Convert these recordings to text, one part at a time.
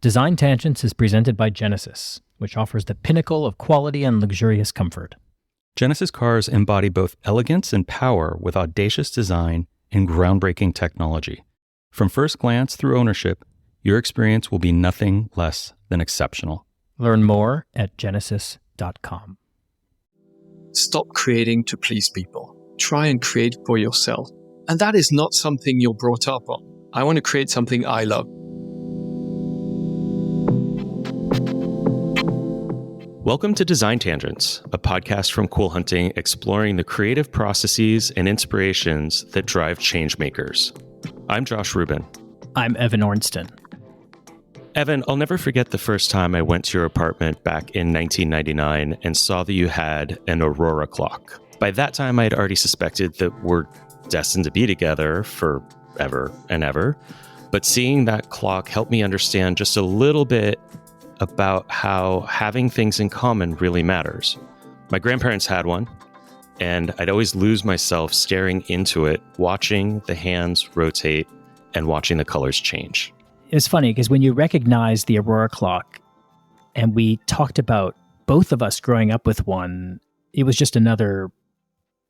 Design Tangents is presented by Genesis, which offers the pinnacle of quality and luxurious comfort. Genesis cars embody both elegance and power with audacious design and groundbreaking technology. From first glance through ownership, your experience will be nothing less than exceptional. Learn more at genesis.com. Stop creating to please people. Try and create for yourself. And that is not something you're brought up on. I want to create something I love. Welcome to Design Tangents, a podcast from Cool Hunting exploring the creative processes and inspirations that drive change makers. I'm Josh Rubin. I'm Evan Ornston. Evan, I'll never forget the first time I went to your apartment back in 1999 and saw that you had an Aurora clock. By that time, I had already suspected that we're destined to be together forever and ever. But seeing that clock helped me understand just a little bit about how having things in common really matters. My grandparents had one, and I'd always lose myself staring into it, watching the hands rotate and watching the colors change. It's funny because when you recognize the Aurora clock, and we talked about both of us growing up with one, it was just another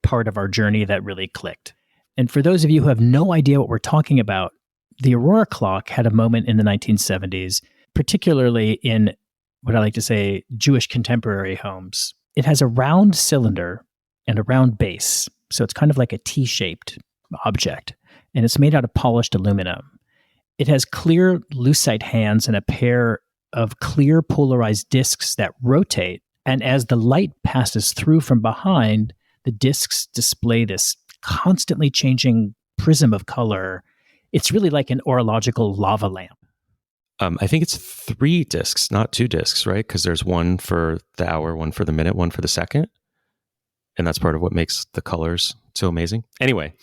part of our journey that really clicked. And for those of you who have no idea what we're talking about, the Aurora clock had a moment in the 1970s, particularly in what I like to say, Jewish contemporary homes. It has a round cylinder and a round base. So it's kind of like a T-shaped object, and it's made out of polished aluminum. It has clear lucite hands and a pair of clear polarized discs that rotate. And as the light passes through from behind, the discs display this constantly changing prism of color. It's really like an orological lava lamp. I think it's 3 discs, not 2 discs, right? Because there's one for the hour, one for the minute, one for the second. And that's part of what makes the colors so amazing. Anyway,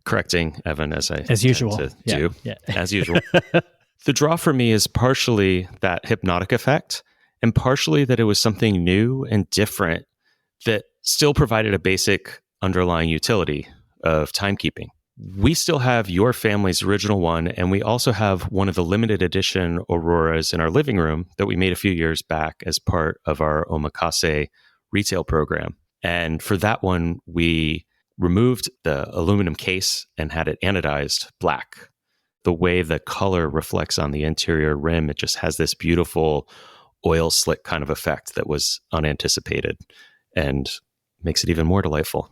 correcting Evan as usual tend to do, Yeah. as usual. The draw for me is partially that hypnotic effect and partially that it was something new and different that still provided a basic underlying utility of timekeeping. We still have your family's original one, and we also have one of the limited edition Auroras in our living room that we made a few years back as part of our omakase retail program. And for that one, we removed the aluminum case and had it anodized black. The way the color reflects on the interior rim, it just has this beautiful oil slick kind of effect that was unanticipated and makes it even more delightful.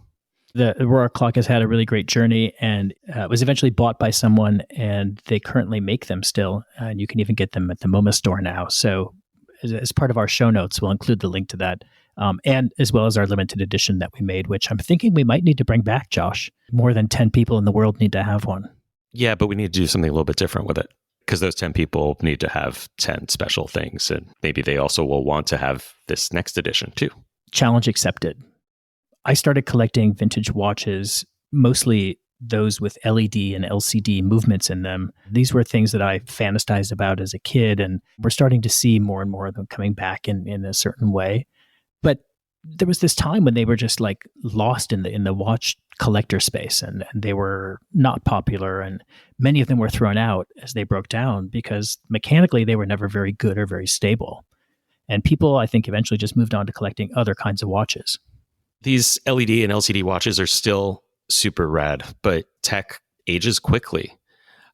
The Aurora clock has had a really great journey and was eventually bought by someone, and they currently make them still. And you can even get them at the MoMA store now. So as part of our show notes, we'll include the link to that. And as well as our limited edition that we made, which I'm thinking we might need to bring back, Josh. More than 10 people in the world need to have one. Yeah, but we need to do something a little bit different with it because those 10 people need to have 10 special things. And maybe they also will want to have this next edition too. Challenge accepted. I started collecting vintage watches, mostly those with LED and LCD movements in them. These were things that I fantasized about as a kid, and we're starting to see more and more of them coming back in a certain way. But there was this time when they were just like lost in the watch collector space, and they were not popular, and many of them were thrown out as they broke down because mechanically they were never very good or very stable. And people, I think, eventually just moved on to collecting other kinds of watches. These LED and LCD watches are still super rad, but tech ages quickly.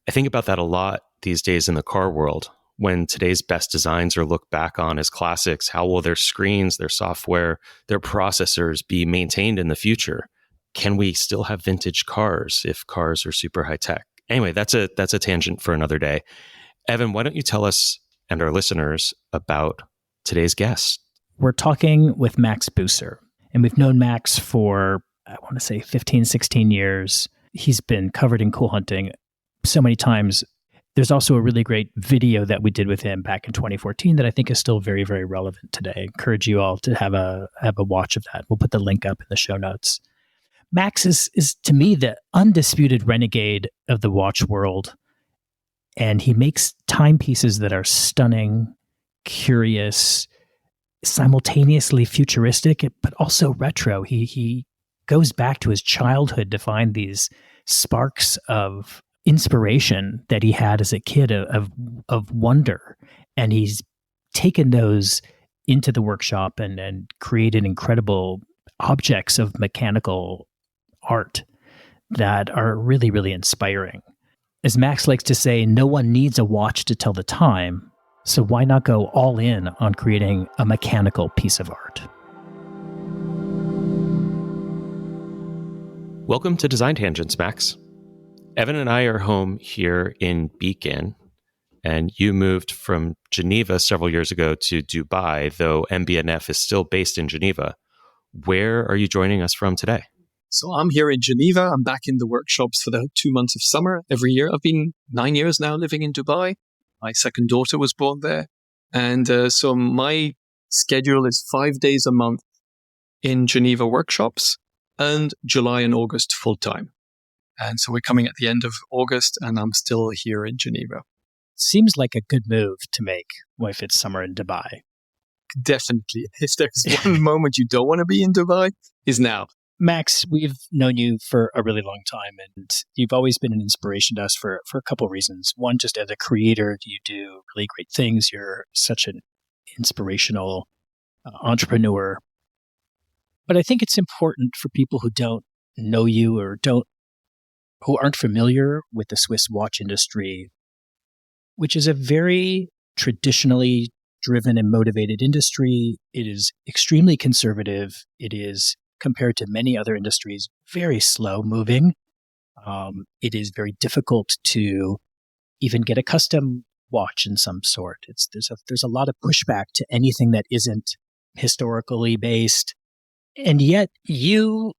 I think about that a lot these days in the car world. When today's best designs are looked back on as classics, how will their screens, their software, their processors be maintained in the future? Can we still have vintage cars if cars are super high tech? Anyway, that's a tangent for another day. Evan, why don't you tell us and our listeners about today's guest? We're talking with Max Büsser. And we've known Max for, I want to say, 15, 16 years. He's been covered in Cool Hunting so many times. There's also a really great video that we did with him back in 2014 that I think is still very, very relevant today. I encourage you all to have a watch of that. We'll put the link up in the show notes. Max is to me the undisputed renegade of the watch world. And he makes timepieces that are stunning, curious, simultaneously futuristic, but also retro. He goes back to his childhood to find these sparks of inspiration that he had as a kid of wonder. And he's taken those into the workshop and created incredible objects of mechanical art that are really, really inspiring. As Max likes to say, no one needs a watch to tell the time, so why not go all in on creating a mechanical piece of art? Welcome to Design Tangents, Max. Evan and I are home here in Beacon, and you moved from Geneva several years ago to Dubai, though MB&F is still based in Geneva. Where are you joining us from today? So I'm here in Geneva. I'm back in the workshops for the 2 months of summer every year. I've been 9 years now living in Dubai. My second daughter was born there. And so my schedule is 5 days a month in Geneva workshops and July and August full time. And so we're coming at the end of August and I'm still here in Geneva. Seems like a good move to make if it's summer in Dubai. Definitely. If there's one moment you don't want to be in Dubai, is now. Max, we've known you for a really long time, and you've always been an inspiration to us for a couple of reasons. One, just as a creator, you do really great things. You're such an inspirational entrepreneur. But I think it's important for people who don't know you or who aren't familiar with the Swiss watch industry, which is a very traditionally driven and motivated industry. It is extremely conservative. It is, compared to many other industries, very slow moving. It is very difficult to even get a custom watch in some sort. There's a lot of pushback to anything that isn't historically based. And yet you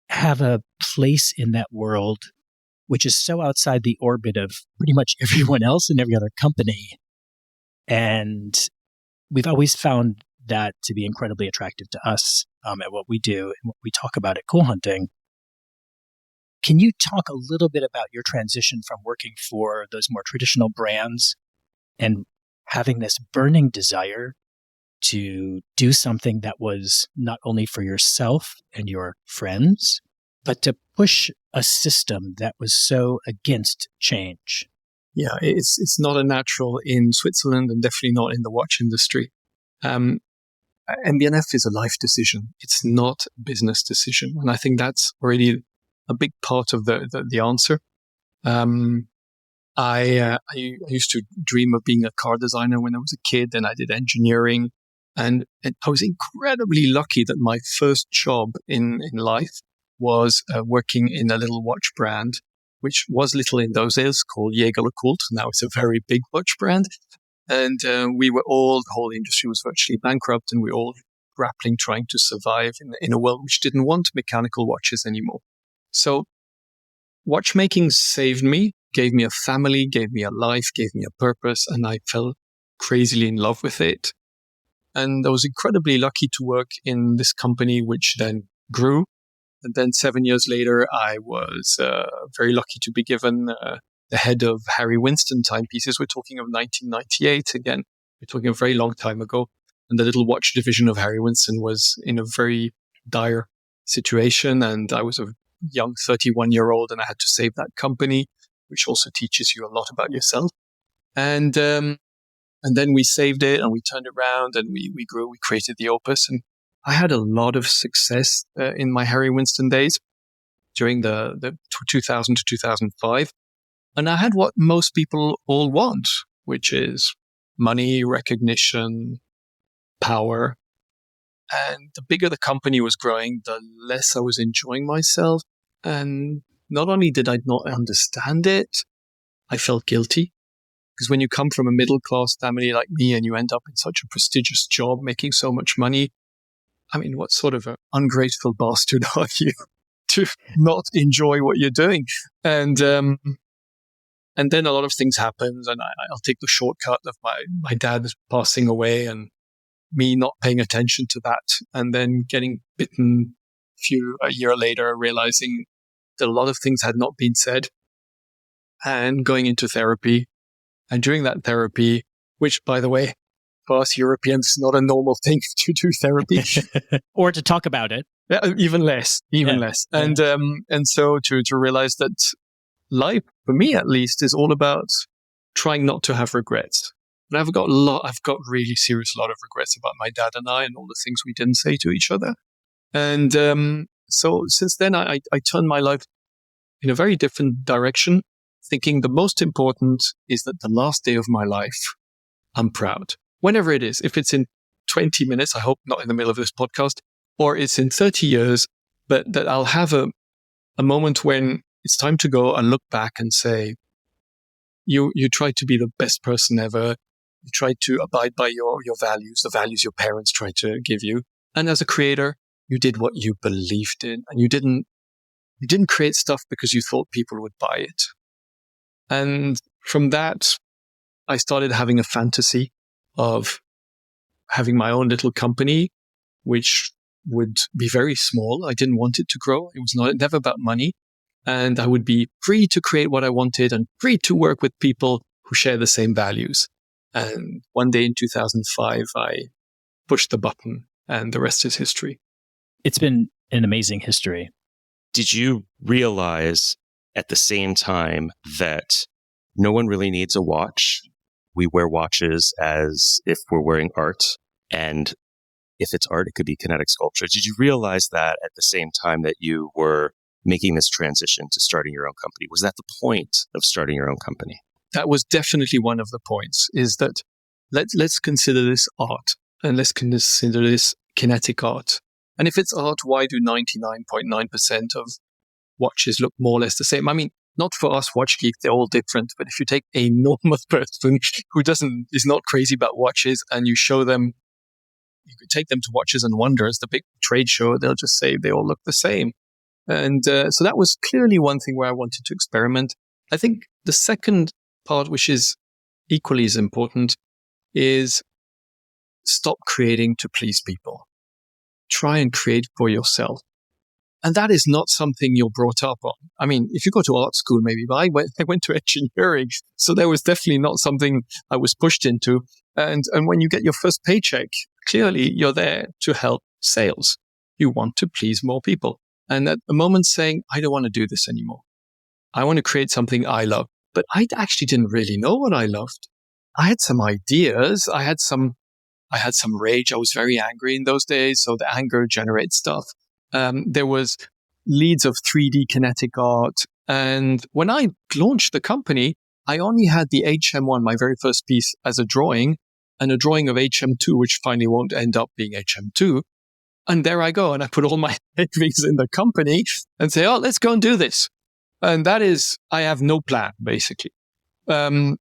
have a place in that world which is so outside the orbit of pretty much everyone else in every other company. And we've always found that to be incredibly attractive to us at what we do and what we talk about at Cool Hunting. Can you talk a little bit about your transition from working for those more traditional brands and having this burning desire to do something that was not only for yourself and your friends, but to push a system that was so against change? Yeah, it's not a natural in Switzerland and definitely not in the watch industry. MB&F is a life decision. It's not a business decision. And I think that's already a big part of the answer. I used to dream of being a car designer when I was a kid, and I did engineering. And I was incredibly lucky that my first job in life was working in a little watch brand, which was little in those days, called Jaeger-LeCoultre. Now it's a very big watch brand. And the whole industry was virtually bankrupt, and we were all grappling, trying to survive in a world which didn't want mechanical watches anymore. So watchmaking saved me, gave me a family, gave me a life, gave me a purpose, and I fell crazily in love with it. And I was incredibly lucky to work in this company, which then grew. And then 7 years later, I was very lucky to be given the head of Harry Winston timepieces. We're talking of 1998 again. We're talking a very long time ago. And the little watch division of Harry Winston was in a very dire situation. And I was a young 31-year-old and I had to save that company, which also teaches you a lot about yourself. And then we saved it and we turned it around and we grew, we created the Opus. And I had a lot of success in my Harry Winston days during the 2000 to 2005. And I had what most people all want, which is money, recognition, power. And the bigger the company was growing, the less I was enjoying myself. And not only did I not understand it, I felt guilty. Because when you come from a middle-class family like me and you end up in such a prestigious job, making so much money, I mean, what sort of an ungrateful bastard are you to not enjoy what you're doing? And then a lot of things happened, and I'll take the shortcut of my dad passing away and me not paying attention to that, and then getting bitten a year later, realizing that a lot of things had not been said, and going into therapy. And during that therapy, which, by the way, for us Europeans, is not a normal thing to do therapy. Or to talk about it. Yeah, even less. And so to realize that life, for me at least, is all about trying not to have regrets. But I've got really serious lot of regrets about my dad and I and all the things we didn't say to each other. And so since then, I turned my life in a very different direction, thinking the most important is that the last day of my life, I'm proud. Whenever it is, if it's in 20 minutes, I hope not in the middle of this podcast, or it's in 30 years, but that I'll have a moment when it's time to go and look back and say, you tried to be the best person ever. You tried to abide by your values, the values your parents tried to give you. And as a creator, you did what you believed in, and you didn't create stuff because you thought people would buy it. And from that, I started having a fantasy of having my own little company, which would be very small. I didn't want it to grow. It was never about money. And I would be free to create what I wanted and free to work with people who share the same values. And one day in 2005, I pushed the button, and the rest is history. It's been an amazing history. Did you realize at the same time that no one really needs a watch? We wear watches as if we're wearing art. And if it's art, it could be kinetic sculpture. Did you realize that at the same time that you were making this transition to starting your own company? Was that the point of starting your own company? That was definitely one of the points, is that let's consider this art, and let's consider this kinetic art. And if it's art, why do 99.9% of watches look more or less the same? I mean, not for us watch geeks, they're all different. But if you take a normal person who is not crazy about watches, and you show them, you could take them to Watches and Wonders, the big trade show, they'll just say they all look the same. And so that was clearly one thing where I wanted to experiment. I think the second part, which is equally as important, is stop creating to please people. Try and create for yourself. And that is not something you're brought up on. I mean, if you go to art school, maybe, but I went to engineering, so there was definitely not something I was pushed into. And when you get your first paycheck, clearly you're there to help sales. You want to please more people. And at the moment saying, I don't want to do this anymore. I want to create something I love. But I actually didn't really know what I loved. I had some ideas. I had some rage. I was very angry in those days. So the anger generates stuff. There was leads of 3D kinetic art. And when I launched the company, I only had the HM1, my very first piece, as a drawing, and a drawing of HM2, which finally won't end up being HM2. And there I go. And I put all my savings in the company and say, oh, let's go and do this. And that is, I have no plan, basically. I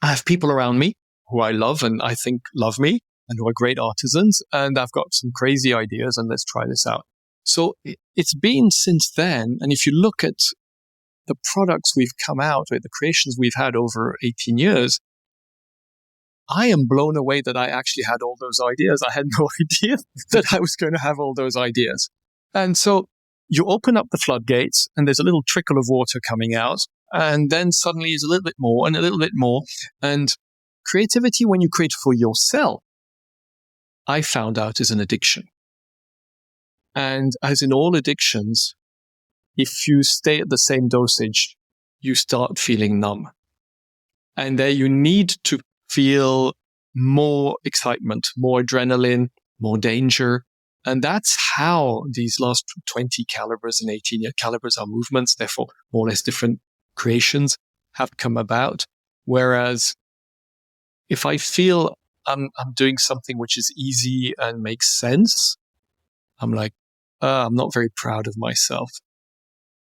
have people around me who I love and I think love me and who are great artisans. And I've got some crazy ideas, and let's try this out. So it's been since then. And if you look at the products we've come out with, the creations we've had over 18 years, I am blown away that I actually had all those ideas. I had no idea that I was going to have all those ideas. And so you open up the floodgates, and there's a little trickle of water coming out. And then suddenly it's a little bit more and a little bit more. And creativity, when you create for yourself, I found out is an addiction. And as in all addictions, if you stay at the same dosage, you start feeling numb. And there you need to feel more excitement, more adrenaline, more danger. And that's how these last 20 calibers and 18 calibers are movements, therefore more or less different creations have come about. Whereas if I feel I'm doing something which is easy and makes sense, I'm like, I'm not very proud of myself.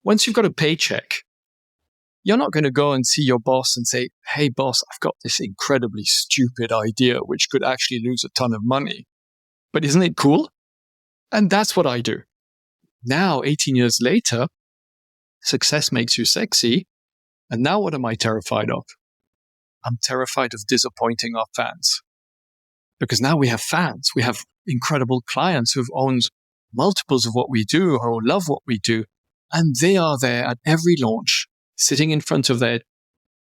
Once you've got a paycheck, you're not going to go and see your boss and say, hey, boss, I've got this incredibly stupid idea which could actually lose a ton of money. But isn't it cool? And that's what I do. Now, 18 years later, success makes you sexy. And now what am I terrified of? I'm terrified of disappointing our fans. Because now we have fans. We have incredible clients who've owned multiples of what we do, who love what we do. And they are there at every launch, sitting in front of their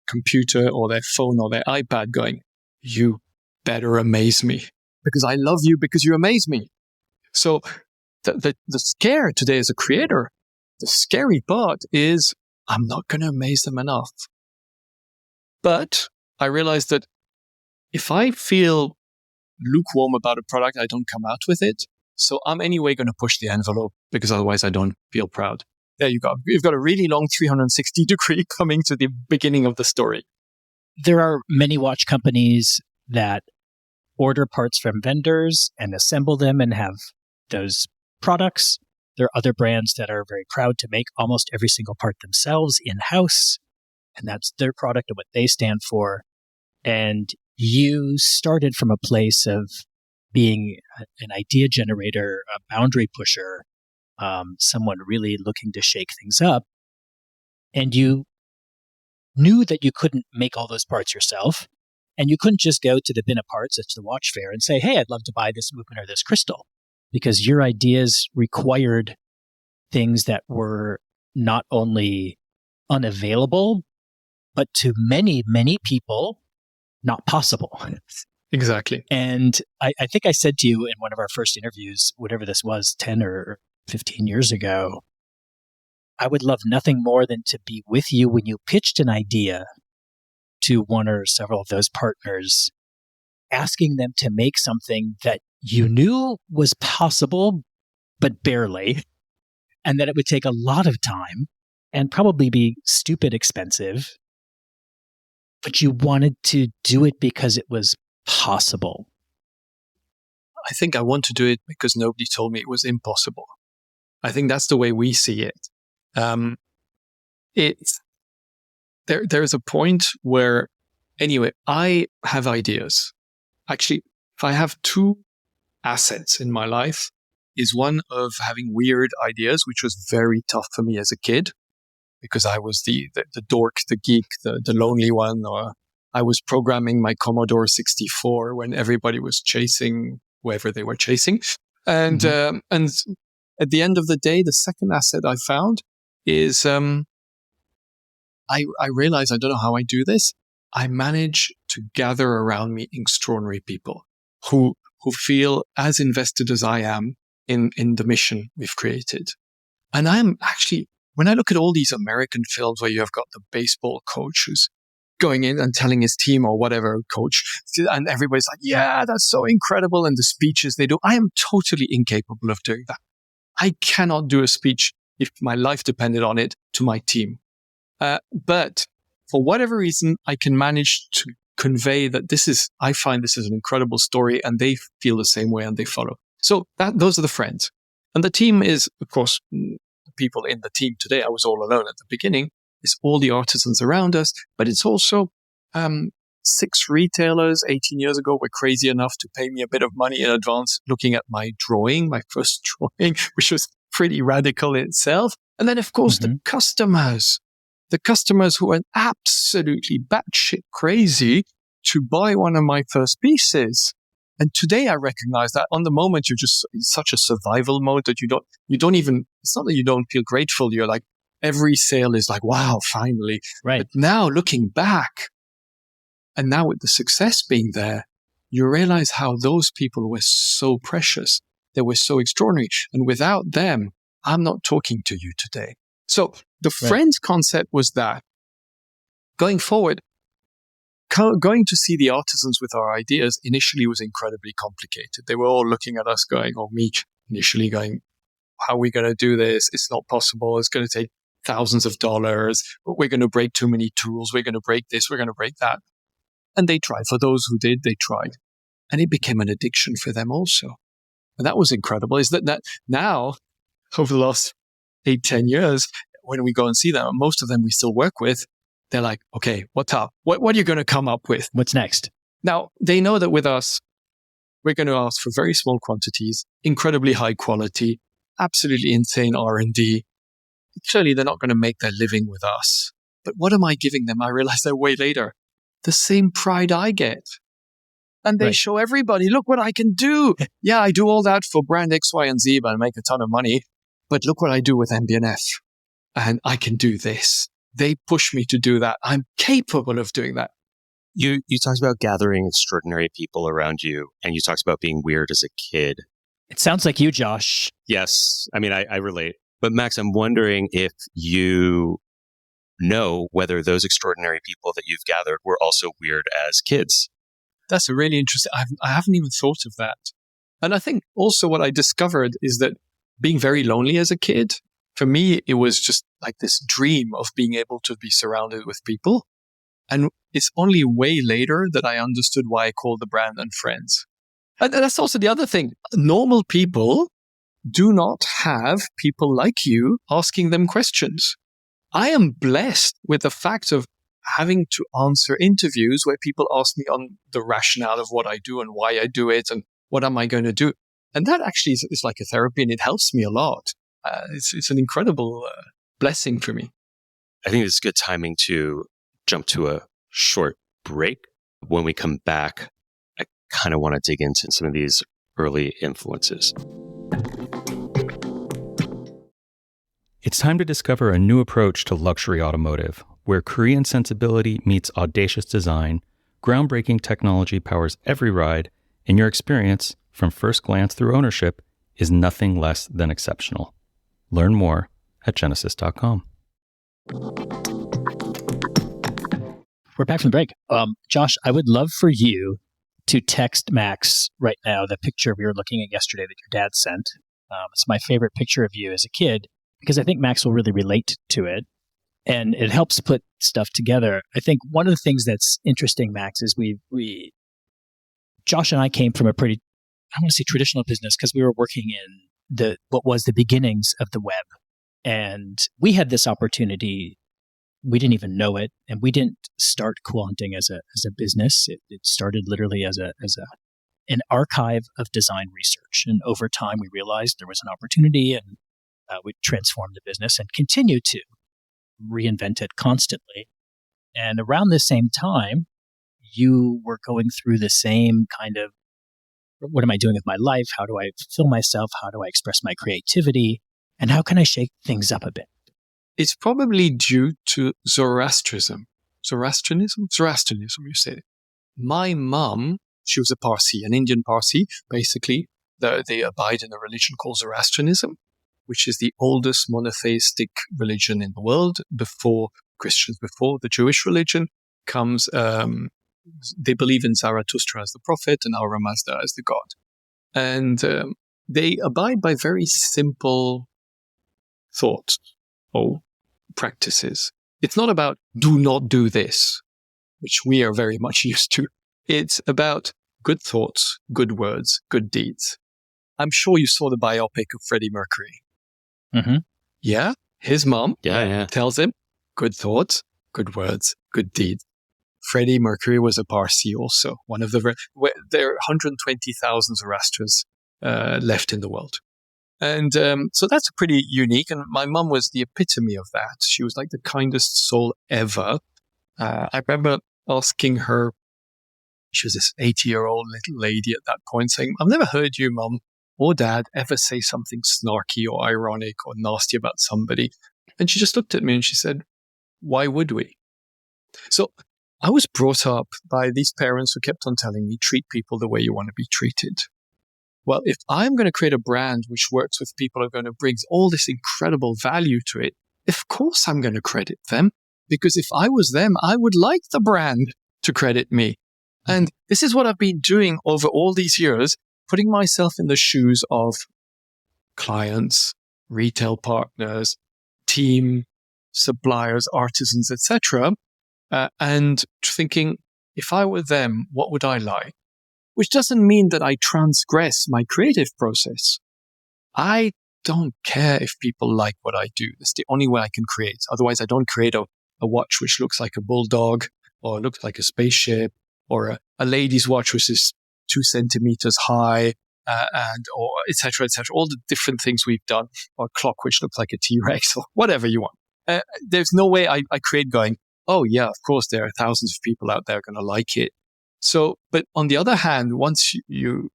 computer or their phone or their iPad going, you better amaze me. Because I love you because you amaze me. So the scare today as a creator, the scary part is I'm not going to amaze them enough. But I realized that if I feel lukewarm about a product, I don't come out with it. So I'm anyway going to push the envelope because otherwise I don't feel proud. There you go. You've got a really long 360 degree coming to the beginning of the story. There are many watch companies that order parts from vendors and assemble them and have those products. There are other brands that are very proud to make almost every single part themselves in-house, and that's their product and what they stand for. And you started from a place of being an idea generator, a boundary pusher, someone really looking to shake things up. And you knew that you couldn't make all those parts yourself. And you couldn't just go to the bin of parts at the watch fair and say, hey, I'd love to buy this movement or this crystal. Because your ideas required things that were not only unavailable, but to many, many people, not possible. Exactly. And I think I said to you in one of our first interviews, whatever this was, 10 or 15 years ago, I would love nothing more than to be with you when you pitched an idea to one or several of those partners, asking them to make something that you knew was possible, but barely, and that it would take a lot of time and probably be stupid expensive, but you wanted to do it because it was possible. I think I want to do it because nobody told me it was impossible. I think that's the way we see it. There's a point where, anyway, I have ideas. Actually, if I have two assets in my life, is one of having weird ideas, which was very tough for me as a kid, because I was the dork, the geek, the lonely one, or I was programming my Commodore 64 when everybody was chasing whoever they were chasing. And and at the end of the day, the second asset I found is I realize, I don't know how I do this. I manage to gather around me extraordinary people who feel as invested as I am in the mission we've created. And I'm actually, when I look at all these American films where you have got the baseball coach who's going in and telling his team or whatever coach, and everybody's like, yeah, that's so incredible. And the speeches they do, I am totally incapable of doing that. I cannot do a speech if my life depended on it to my team. But for whatever reason, I can manage to convey that I find this is an incredible story, and they feel the same way and they follow. So those are the friends. And the team is, of course, the people in the team today. I was all alone at the beginning. It's all the artisans around us, but it's also 6 retailers 18 years ago were crazy enough to pay me a bit of money in advance looking at my drawing, my first drawing, which was pretty radical in itself. And then, of course, the customers who are absolutely batshit crazy to buy one of my first pieces. And today I recognize that on the moment you're just in such a survival mode that you don't even, it's not that you don't feel grateful. You're like, every sale is like, wow, finally. Right. But now looking back, and now with the success being there, you realize how those people were so precious. They were so extraordinary. And without them, I'm not talking to you today. So the friends concept was that going forward, going to see the artisans with our ideas initially was incredibly complicated. They were all looking at us going, or me initially going, how are we going to do this? It's not possible. It's going to take thousands of dollars. We're going to break too many tools. We're going to break this. We're going to break that. And they tried. For those who did, they tried. And it became an addiction for them also. And that was incredible. Is that now, over the last 8-10 years, when we go and see them, most of them we still work with, they're like, okay, what's up? What are you going to come up with? What's next? Now, they know that with us, we're going to ask for very small quantities, incredibly high quality, absolutely insane R&D. Clearly, they're not going to make their living with us. But what am I giving them? I realize that way later. The same pride I get. And they show everybody, look what I can do. Yeah, I do all that for brand X, Y, and Z, but I make a ton of money. But look what I do with MB&F. And I can do this. They push me to do that. I'm capable of doing that. You talked about gathering extraordinary people around you, and you talked about being weird as a kid. It sounds like you, Josh. Yes. I mean, I relate. But Max, I'm wondering if you know whether those extraordinary people that you've gathered were also weird as kids. That's a really interesting. I haven't even thought of that. And I think also what I discovered is that being very lonely as a kid, for me, it was just like this dream of being able to be surrounded with people. And it's only way later that I understood why I called the brand Friends. And that's also the other thing. Normal people do not have people like you asking them questions. I am blessed with the fact of having to answer interviews where people ask me on the rationale of what I do and why I do it and what am I going to do. And that actually is like a therapy, and it helps me a lot. It's an incredible blessing for me. I think it's good timing to jump to a short break. When we come back, I kind of want to dig into some of these early influences. It's time to discover a new approach to luxury automotive, where Korean sensibility meets audacious design, groundbreaking technology powers every ride, and your experience, from first glance through ownership, is nothing less than exceptional. Learn more at Genesis.com. We're back from the break. Josh, I would love for you to text Max right now the picture we were looking at yesterday that your dad sent. It's my favorite picture of you as a kid, because I think Max will really relate to it. And it helps put stuff together. I think one of the things that's interesting, Max, is Josh and I came from a pretty, I want to say traditional business, because we were working in what was the beginnings of the web. And we had this opportunity. We didn't even know it. And we didn't start Cool Hunting as a business. It started literally as an archive of design research. And over time, we realized there was an opportunity, and we transformed the business and continue to reinvent it constantly. And around the same time, you were going through the same kind of, what am I doing with my life? How do I fulfill myself? How do I express my creativity? And how can I shake things up a bit? It's probably due to Zoroastrianism, you said. My mum, she was a Parsi, an Indian Parsi, basically. They abide in a religion called Zoroastrianism, which is the oldest monotheistic religion in the world. Before Christians, before the Jewish religion comes, they believe in Zarathustra as the prophet and Ahura Mazda as the god. And they abide by very simple thoughts or practices. It's not about do not do this, which we are very much used to. It's about good thoughts, good words, good deeds. I'm sure you saw the biopic of Freddie Mercury. Mm-hmm. Yeah, his mom Yeah. tells him good thoughts, good words, good deeds. Freddie Mercury was a Parsi also. One of there are 120,000 Zoroastrians left in the world. And so that's pretty unique. And my mum was the epitome of that. She was like the kindest soul ever. I remember asking her, she was this 80-year-old little lady at that point, saying, I've never heard you, Mum or Dad, ever say something snarky or ironic or nasty about somebody. And she just looked at me and she said, why would we? So I was brought up by these parents who kept on telling me, treat people the way you want to be treated. Well, if I'm going to create a brand which works with people who are going to bring all this incredible value to it, of course I'm going to credit them, because if I was them, I would like the brand to credit me. And this is what I've been doing over all these years, putting myself in the shoes of clients, retail partners, team, suppliers, artisans, etc., and thinking, if I were them, what would I like? Which doesn't mean that I transgress my creative process. I don't care if people like what I do. That's the only way I can create. Otherwise, I don't create a watch which looks like a bulldog or looks like a spaceship or a lady's watch which is 2 centimeters high or et cetera, all the different things we've done, or a clock which looks like a T-Rex or whatever you want. There's no way I create going, oh yeah, of course there are thousands of people out there going to like it. So, but on the other hand, once you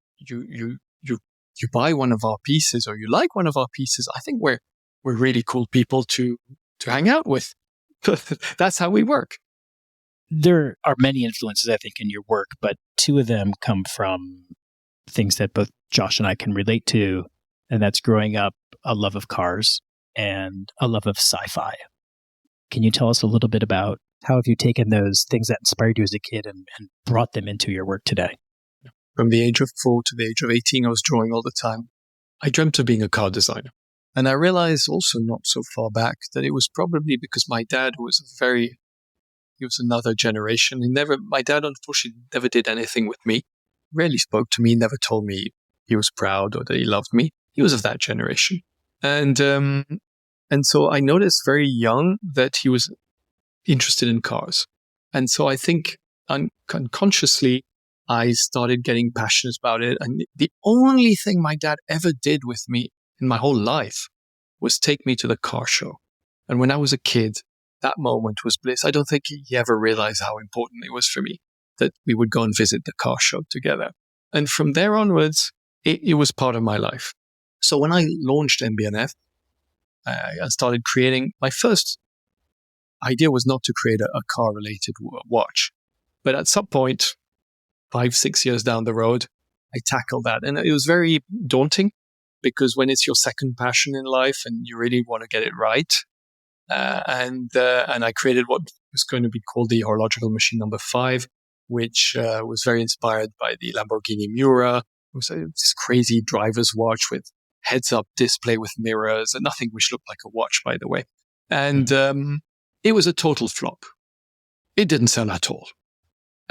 buy one of our pieces or you like one of our pieces, I think we're really cool people to hang out with. That's how we work. There are many influences, I think, in your work, but 2 of them come from things that both Josh and I can relate to, and that's growing up a love of cars and a love of sci-fi. Can you tell us a little bit about How have you taken those things that inspired you as a kid and brought them into your work today? From the age of 4 to the age of 18, I was drawing all the time. I dreamt of being a car designer. And I realized also not so far back that it was probably because my dad was he was another generation. My dad unfortunately never did anything with me, rarely spoke to me, never told me he was proud or that he loved me. He was of that generation. And so I noticed very young that he was interested in cars. And so I think unconsciously, I started getting passionate about it. And the only thing my dad ever did with me in my whole life was take me to the car show. And when I was a kid, that moment was bliss. I don't think he ever realized how important it was for me that we would go and visit the car show together. And from there onwards, it was part of my life. So when I launched MB&F, I started creating, my first idea was not to create a car-related watch. But at some point, 5-6 years down the road, I tackled that. And it was very daunting because when it's your second passion in life and you really want to get it right, and I created what was going to be called the horological machine number 5, which was very inspired by the Lamborghini Miura. It was this crazy driver's watch with heads-up display with mirrors and nothing which looked like a watch, by the way. And it was a total flop. It didn't sell at all.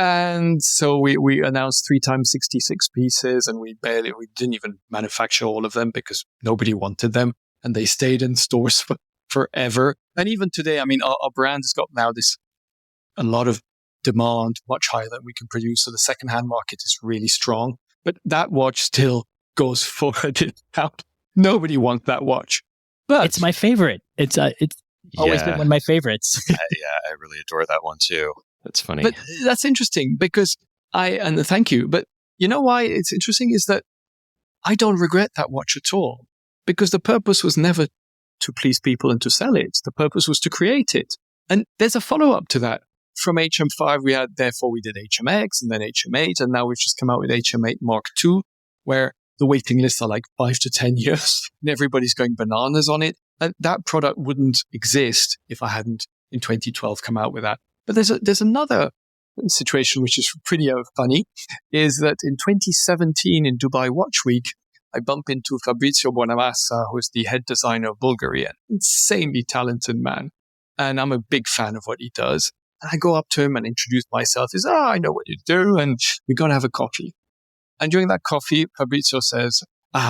And so we announced 3 times 66 pieces, and we didn't even manufacture all of them because nobody wanted them, and they stayed in stores forever. And even today, I mean, our brand has got now a lot of demand, much higher than we can produce. So the secondhand market is really strong, but that watch still goes for a discount. Nobody wants that watch. But it's my favorite. It's always been one of my favorites. I really adore that one too. That's funny. But that's interesting because and thank you. But you know why it's interesting is that I don't regret that watch at all because the purpose was never to please people and to sell it. The purpose was to create it. And there's a follow-up to that. From HM5, we did HMX and then HM8, and now we've just come out with HM8 Mark II, where the waiting lists are like 5 to 10 years, and everybody's going bananas on it. And that product wouldn't exist if I hadn't, in 2012, come out with that. But there's another situation which is pretty funny, is that in 2017 in Dubai Watch Week, I bump into Fabrizio Bonamassa, who is the head designer of Bulgari, an insanely talented man. And I'm a big fan of what he does. And I go up to him and introduce myself. He says, I know what you do, and we're going to have a coffee. And during that coffee, Fabrizio says,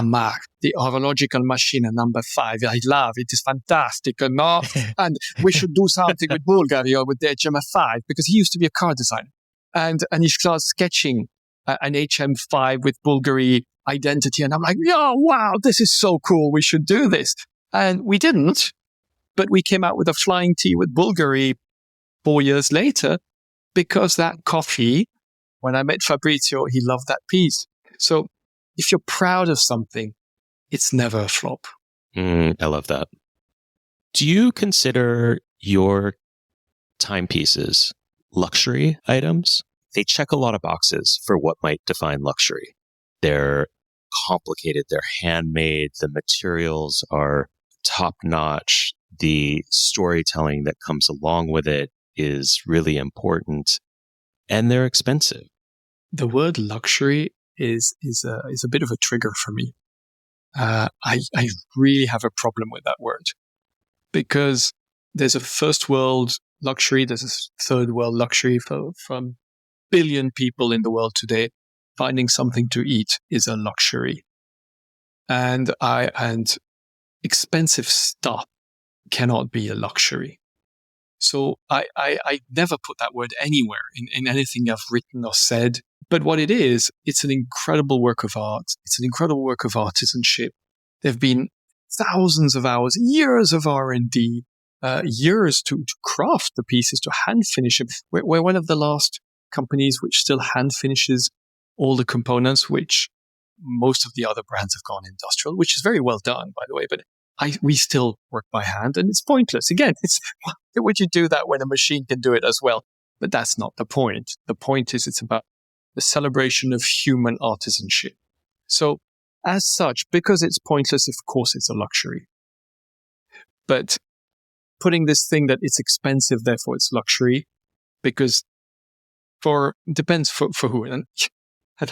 Mark, the horological machine number 5, I love it. It's fantastic, you know? And we should do something with Bulgari or with the HM5, because he used to be a car designer. And he starts sketching an HM5 with Bulgari identity. And I'm like, wow, this is so cool. We should do this. And we didn't, but we came out with a flying tea with Bulgari 4 years later, because that coffee, when I met Fabrizio, he loved that piece. So if you're proud of something, it's never a flop. I love that. Do you consider your timepieces luxury items? They check a lot of boxes for what might define luxury. They're complicated, they're handmade, the materials are top-notch, the storytelling that comes along with it is really important, and they're expensive. The word luxury is a bit of a trigger for me. I really have a problem with that word because there's a first world luxury, there's a third world luxury from billion people in the world today. Finding something to eat is a luxury, and expensive stuff cannot be a luxury. So I never put that word anywhere in anything I've written or said. But what it is, it's an incredible work of art. It's an incredible work of artisanship. There have been thousands of hours, years of R&D, years to craft the pieces, to hand finish them. We're one of the last companies which still hand finishes all the components, which most of the other brands have gone industrial, which is very well done, by the way. But we still work by hand, and it's pointless. Again, why would you do that when a machine can do it as well? But that's not the point. The point is it's about the celebration of human artisanship. So as such, because it's pointless, of course, it's a luxury. But putting this thing that it's expensive, therefore it's luxury, because depends for who. And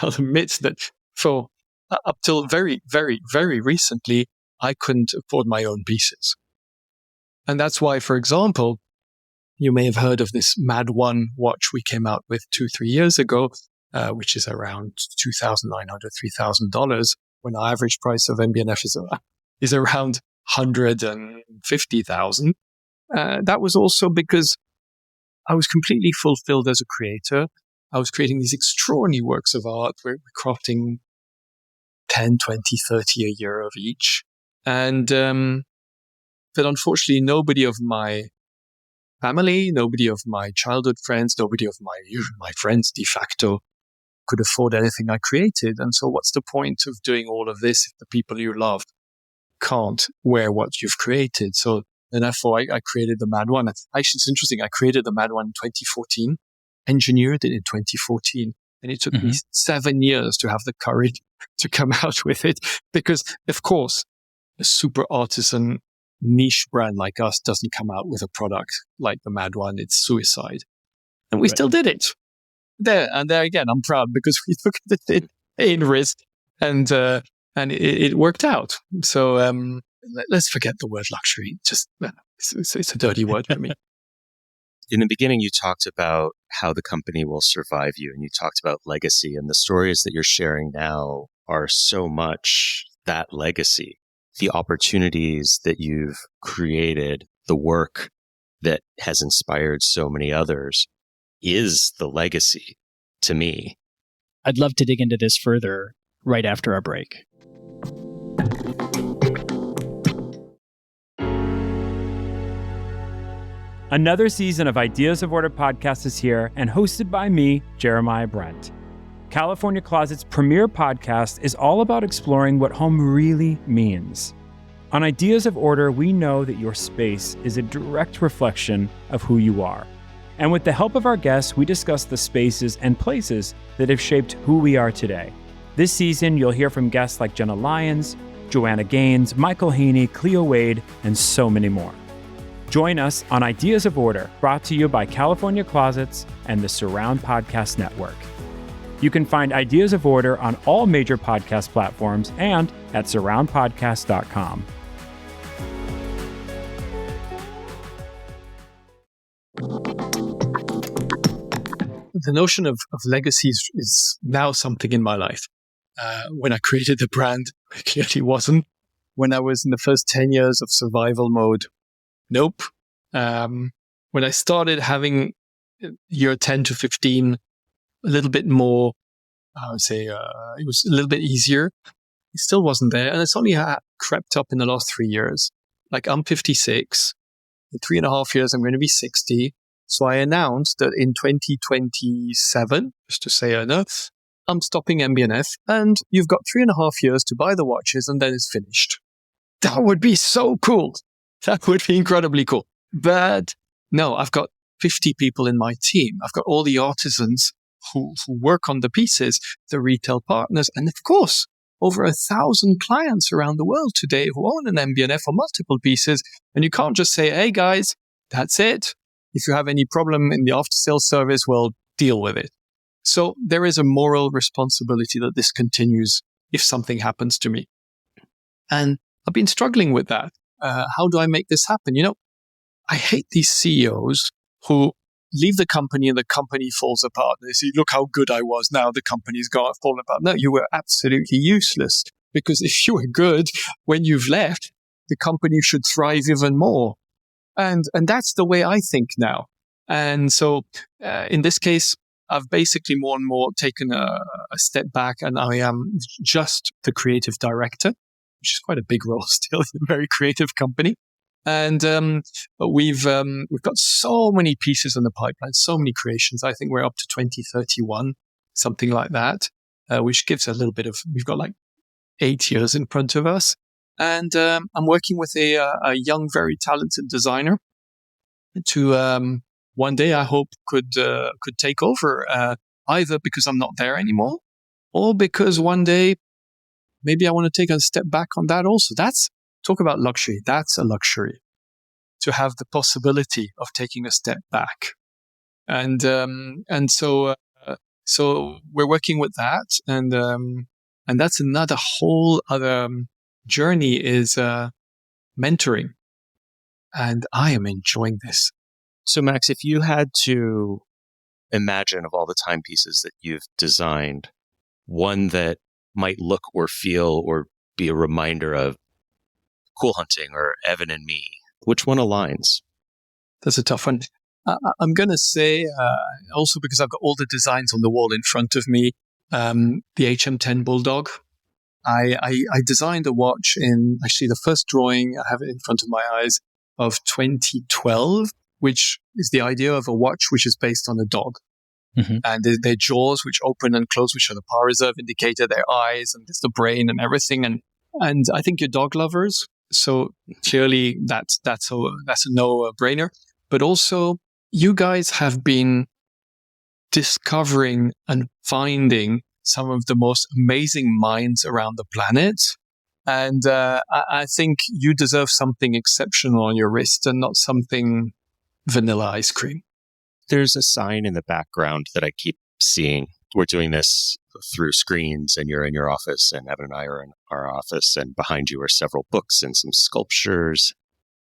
I'll admit that for up till very, very, very recently, I couldn't afford my own pieces. And that's why, for example, you may have heard of this Mad 1 watch we came out with 2-3 years ago, which is around $2,900, $3,000, when our average price of MB&F is around $150,000. That was also because I was completely fulfilled as a creator. I was creating these extraordinary works of art. We're crafting 10, 20, 30 a year of each. And but unfortunately, nobody of my family, nobody of my childhood friends, nobody of my friends de facto could afford anything I created. And so what's the point of doing all of this if the people you love can't wear what you've created? So and therefore I created the Mad 1. Actually, it's interesting. I created the Mad 1 in 2014, engineered it in 2014. And it took me 7 years to have the courage to come out with it. Because, of course, a super artisan niche brand like us doesn't come out with a product like the Mad 1. It's suicide. And we still did it. There again, I'm proud because we took it in risk and it worked out. So let's forget the word luxury. Just it's a dirty word for me. In the beginning, you talked about how the company will survive you, and you talked about legacy, and the stories that you're sharing now are so much that legacy. The opportunities that you've created, the work that has inspired so many others is the legacy to me. I'd love to dig into this further right after our break. Another season of Ideas of Order podcast is here and hosted by me, Jeremiah Brent. California Closet's premier podcast is all about exploring what home really means. On Ideas of Order, we know that your space is a direct reflection of who you are. And with the help of our guests, we discuss the spaces and places that have shaped who we are today. This season, you'll hear from guests like Jenna Lyons, Joanna Gaines, Michael Haney, Cleo Wade, and so many more. Join us on Ideas of Order, brought to you by California Closets and the Surround Podcast Network. You can find Ideas of Order on all major podcast platforms and at surroundpodcast.com. The notion of legacies is now something in my life. When I created the brand, it clearly wasn't. When I was in the first 10 years of survival mode, nope. When I started having year 10 to 15, a little bit more, I would say, it was a little bit easier. It still wasn't there. And it's only crept up in the last 3 years. Like I'm 56. In 3.5 years, I'm going to be 60. So I announced that in 2027, just to say enough, I'm stopping MB&F and you've got 3.5 years to buy the watches and then it's finished. That would be so cool. That would be incredibly cool. But no, I've got 50 people in my team. I've got all the artisans who work on the pieces, the retail partners, and of course, over 1,000 clients around the world today who own an MB&F or multiple pieces. And you can't just say, hey guys, that's it. If you have any problem in the after-sales service, well, deal with it. So there is a moral responsibility that this continues if something happens to me. And I've been struggling with that. How do I make this happen? You know, I hate these CEOs who leave the company and the company falls apart. They say, look how good I was. Now the company's fallen apart. No, you were absolutely useless. Because if you were good when you've left, the company should thrive even more. And that's the way I think now. And so in this case, I've basically more and more taken a step back and I am just the creative director, which is quite a big role still in a very creative company. And but we've got so many pieces in the pipeline, so many creations. I think we're up to 2031, something like that, which gives a little bit of, we've got like 8 years in front of us. And I'm working with a young, very talented designer to one day I hope could take over, either because I'm not there anymore, or because one day maybe I want to take a step back on that also. Talk about luxury. That's a luxury. to have the possibility of taking a step back. And so we're working with that. And that's another whole other journey is mentoring. And I am enjoying this. So, Max, if you had to imagine of all the timepieces that you've designed, one that might look or feel or be a reminder of Cool Hunting or Evan and Me, which one aligns? That's a tough one. I'm going to say, also because I've got all the designs on the wall in front of me, the HM10 Bulldog. I designed a watch in, actually the first drawing, I have it in front of my eyes, of 2012, which is the idea of a watch which is based on a dog. Mm-hmm. And their jaws, which open and close, which are the power reserve indicator, their eyes, and there's the brain and everything. And I think you're dog lovers. So clearly that's a no-brainer. But also, you guys have been discovering and finding some of the most amazing minds around the planet. And I think you deserve something exceptional on your wrist and not something vanilla ice cream. There's a sign in the background that I keep seeing. We're doing this through screens, and you're in your office, and Evan and I are in our office, and behind you are several books and some sculptures,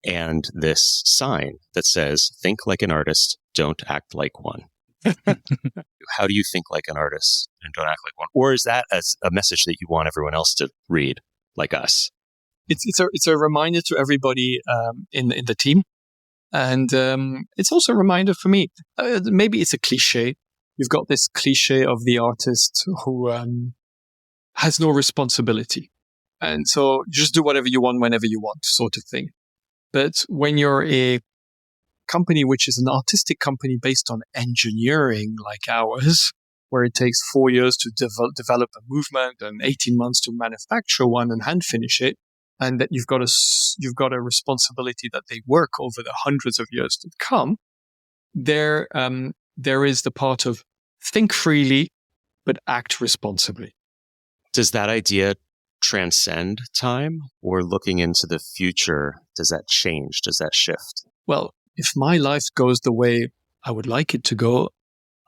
and this sign that says, "Think like an artist, don't act like one." How do you think like an artist and don't act like one? Or is that as a message that you want everyone else to read, like us? It's a reminder to everybody in the team. And it's also a reminder for me. Maybe it's a cliche. You've got this cliche of the artist who has no responsibility. And so just do whatever you want whenever you want, sort of thing. But when you're a company which is an artistic company based on engineering like ours, where it takes 4 years to develop a movement and 18 months to manufacture one and hand finish it, and that you've got a responsibility that they work over the hundreds of years to come, there is the part of think freely, but act responsibly. Does that idea transcend time, or looking into the future, does that change? Does that shift? Well, if my life goes the way I would like it to go,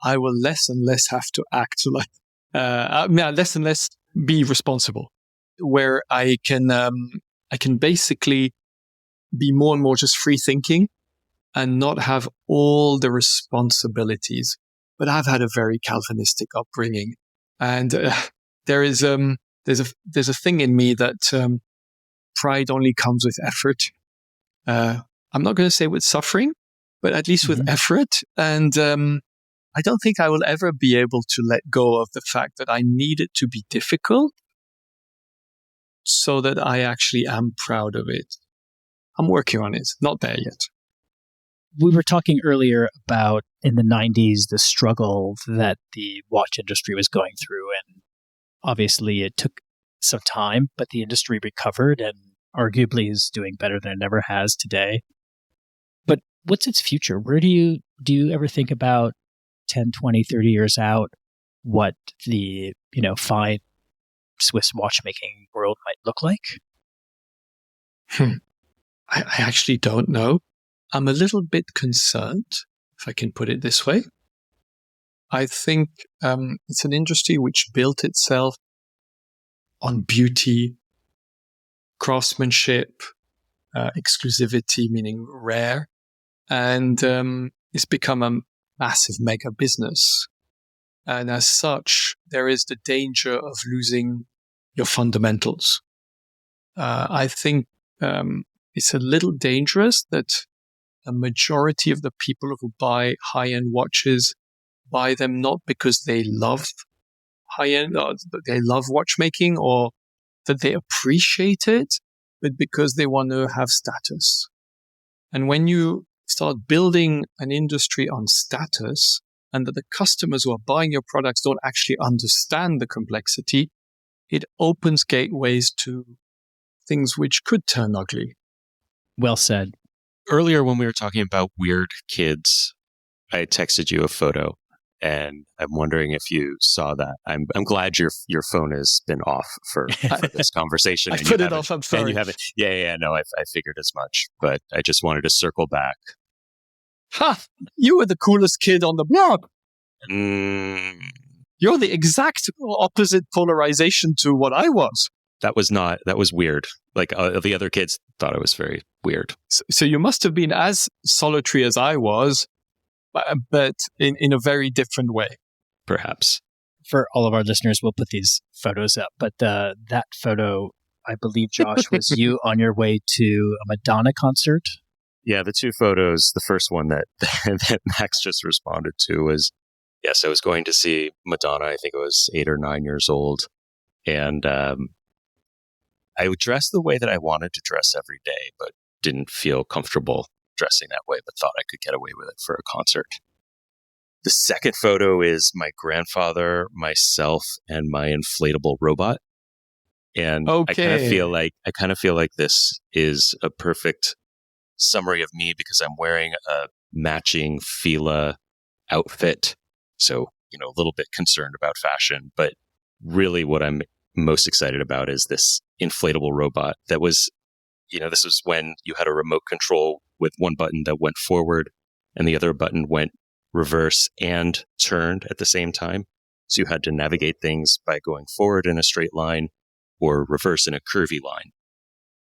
I will less and less have to act like, less and less be responsible, where I can basically be more and more just free thinking and not have all the responsibilities. But I've had a very Calvinistic upbringing, and there's a thing in me that pride only comes with effort. I'm not going to say with suffering, but at least with effort. And I don't think I will ever be able to let go of the fact that I need it to be difficult so that I actually am proud of it. I'm working on it. Not there yet. We were talking earlier about in the 90s, the struggle that the watch industry was going through. And obviously it took some time, but the industry recovered and arguably is doing better than it ever has today. But what's its future? Where do you ever think about 10, 20, 30 years out, what the, fine Swiss watchmaking world might look like? I actually don't know. I'm a little bit concerned, if I can put it this way. I think it's an industry which built itself on beauty, craftsmanship, exclusivity, meaning rare, and it's become a massive mega business. And as such, there is the danger of losing your fundamentals. I think it's a little dangerous that a majority of the people who buy high-end watches buy them not because they love high-end, or they love watchmaking, or that they appreciate it, but because they want to have status. And when you start building an industry on status, and that the customers who are buying your products don't actually understand the complexity, it opens gateways to things which could turn ugly. Well said. Earlier, when we were talking about weird kids, I texted you a photo, And I'm wondering if you saw that. I'm glad your phone has been off for this conversation. I put it off. I'm sorry. And you haven't. Yeah. No, I figured as much. But I just wanted to circle back. Ha! You were the coolest kid on the block. You're the exact opposite polarization to what I was. That was weird. Like the other kids thought it was very weird. So you must have been as solitary as I was, but in a very different way. Perhaps. For all of our listeners, we'll put these photos up. But that photo, I believe, Josh, was you on your way to a Madonna concert. Yeah, the two photos, the first one that Max just responded to was, yes, I was going to see Madonna. I think I was 8 or 9 years old. And I would dress the way that I wanted to dress every day, but didn't feel comfortable dressing that way, but thought I could get away with it for a concert. The second photo is my grandfather, myself, and my inflatable robot. And I kind of feel like this is a perfect summary of me because I'm wearing a matching Fila outfit. So, a little bit concerned about fashion, but really what I'm most excited about is this inflatable robot that was, this was when you had a remote control with one button that went forward and the other button went reverse and turned at the same time. So you had to navigate things by going forward in a straight line or reverse in a curvy line.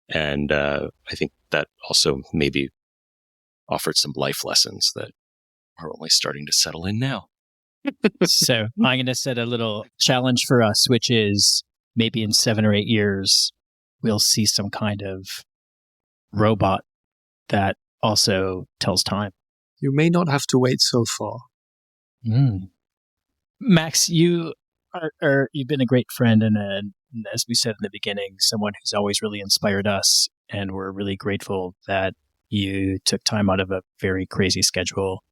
And I think that also maybe offered some life lessons that are only starting to settle in now. So I'm going to set a little challenge for us, which is maybe in 7 or 8 years, we'll see some kind of robot that also tells time. You may not have to wait so far. Max, you've been a great friend and as we said in the beginning, someone who's always really inspired us. And we're really grateful that you took time out of a very crazy schedule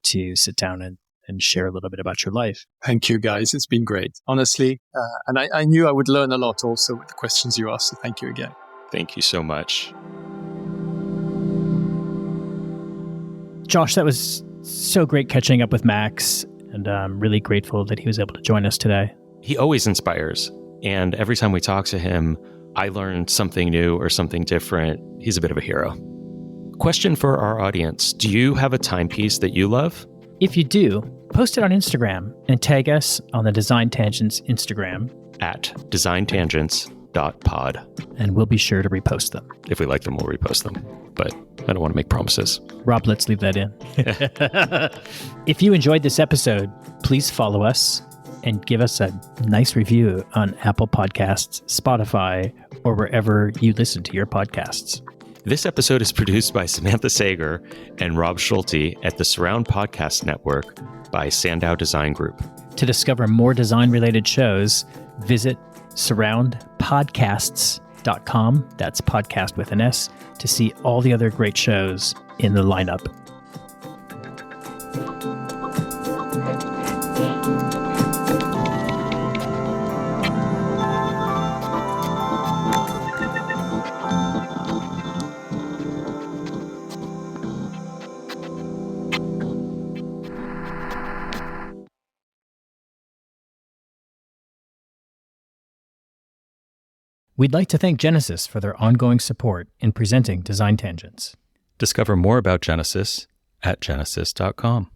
to sit down and share a little bit about your life. Thank you, guys. It's been great, honestly. And I knew I would learn a lot also with the questions you asked. So thank you again. Thank you so much. Josh, that was so great catching up with Max. And I'm really grateful that he was able to join us today. He always inspires. And every time we talk to him, I learn something new or something different. He's a bit of a hero. Question for our audience. Do you have a timepiece that you love? If you do, post it on Instagram and tag us on the Design Tangents Instagram at designtangents.pod. And we'll be sure to repost them. If we like them, we'll repost them. But I don't want to make promises. Rob, let's leave that in. If you enjoyed this episode, please follow us and give us a nice review on Apple Podcasts, Spotify, or wherever you listen to your podcasts. This episode is produced by Samantha Sager and Rob Schulte at the Surround Podcast Network by Sandow Design Group. To discover more design-related shows, visit surroundpodcasts.com, that's podcast with an S, to see all the other great shows in the lineup. We'd like to thank Genesis for their ongoing support in presenting Design Tangents. Discover more about Genesis at genesis.com.